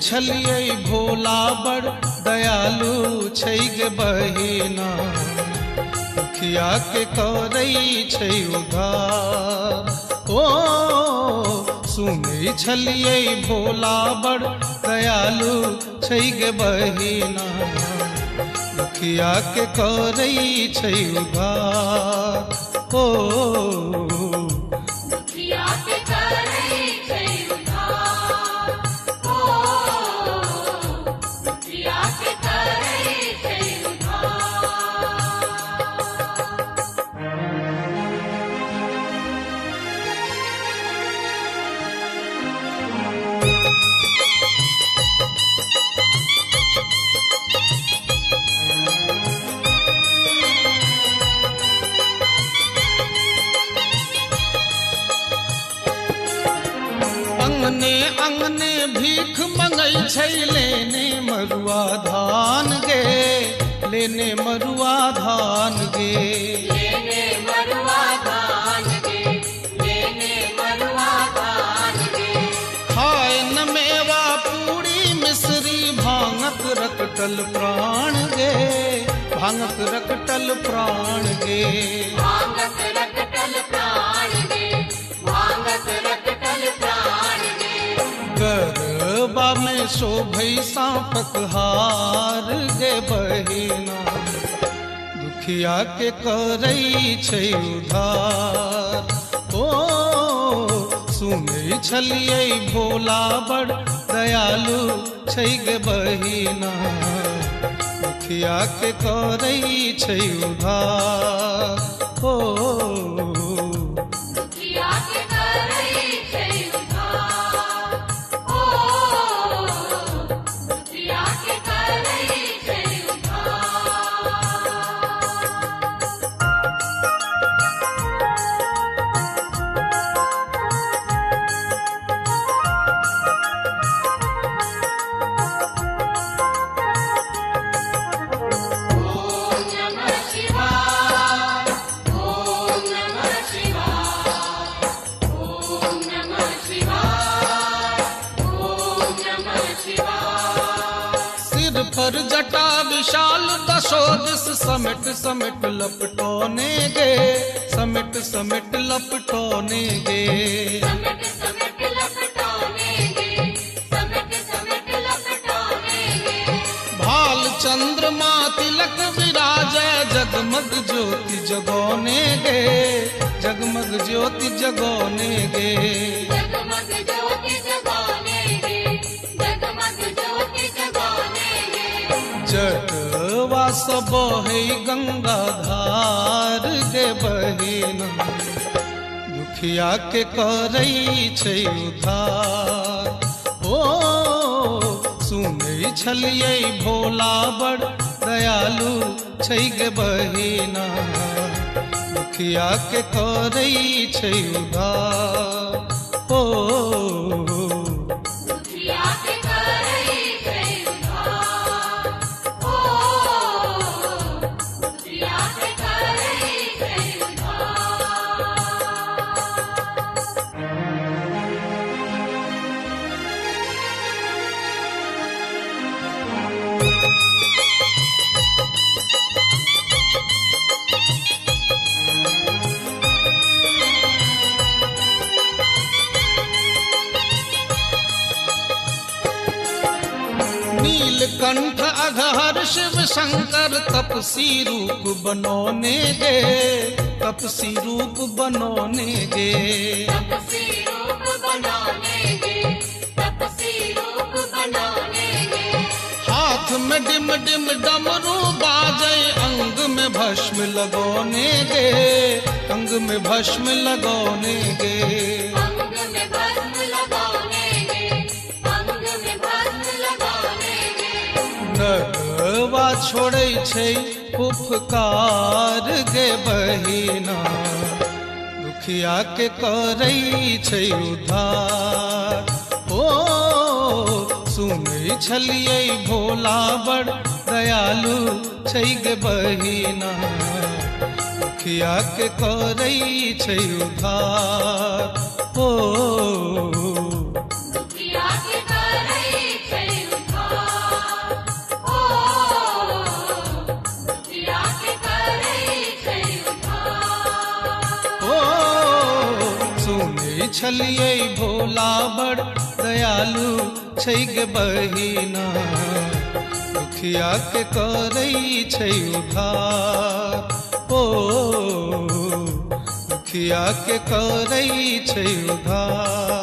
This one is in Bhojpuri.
छलियै भोला बड़ दयालु छै गे बहिना, दुखिया के करै छै उद्धार। ओ सुनै छलियै भोला बड़ दयालु छै गे बहिना, दुखिया के करै छै उद्धार। ओ दुखिया के करै छै उद्धार। ओ दुखिया के करै छै उद्धार। अंगने अंगने भीख मंगै छै लेने मरुआ धान गे, लेने मरुआ धान गे। लेने मरुआ धान गे, लेने मरुआ धान गे। खाए न मेवा पूरी मिश्री भांगत रकटल प्राण गे, भांगत रकटल प्राण गे। भांगत रकटल प्राण गे, भांगत रकटल प्राण गे। गरबा में शोभै सांपक हार गे बहिना, दुखिया के करै छै उद्धार। ओ सुनै छलियै भोला बड़ दयालु छै गे बहिना, दुखिया के करै छै उद्धार। ओ दुखिया के करै छै उद्धार। ओ दुखिया के करै छै उद्धार। ओम नमः शिवाय, ओम नमः शिवाय, ओम नमः शिवाय, ओम नमः शिवाय। सिर पर जटा विशाल दशो दिस समेट समेट लपटोने गे, समेट समेट लपटोने गे। समेट समेट लपटोने गे, समेट समेट लपटोने गे। भाल चंद्रमा तिलक विराजय जगमग ज्योति जगोने गे, जगमग ज्योति जगोने गे। जगमग ज्योति जगाने गे, जगमग ज्योति जगाने गे। जटवा सब है गंगा धार गे बहिना, दुखिया के करै छै उद्धार। ओ सुनै छलियै भोला बड़ दयालु छै गे बहिना, दुखिया के करै छै उद्धार। ओ दुखिया के करै छै उद्धार। ओ दुखिया के करै छै उद्धार। नीलकंठ अघहर शिव शंकर तपसी रूप बनोने गे, तपसी रूप बनोने गे। तपसी रूप बनाने गे, तपसी रूप बनाने गे। हाथ में डिम डिम डमरू बाजे, अंग में भस्म लगोने गे, अंग में भस्म लगोने गे। अंग में भस्म लगाने गे, अंग में भस्म लगाने गे। नरवा छोड़ै छै फुफकार गे बहिना, दुखिया के करै छै उद्धार। ओ सुनै छलियै भोला बड़ दयालु छै गे बहिना, दुखिया के करै छै उद्धार। ओ दुखिया के करै छै छलिए भोला बड़ दयालु छै गे बहिना दुखिया के करई छै उधार ओ दुखिया के करई छै उधार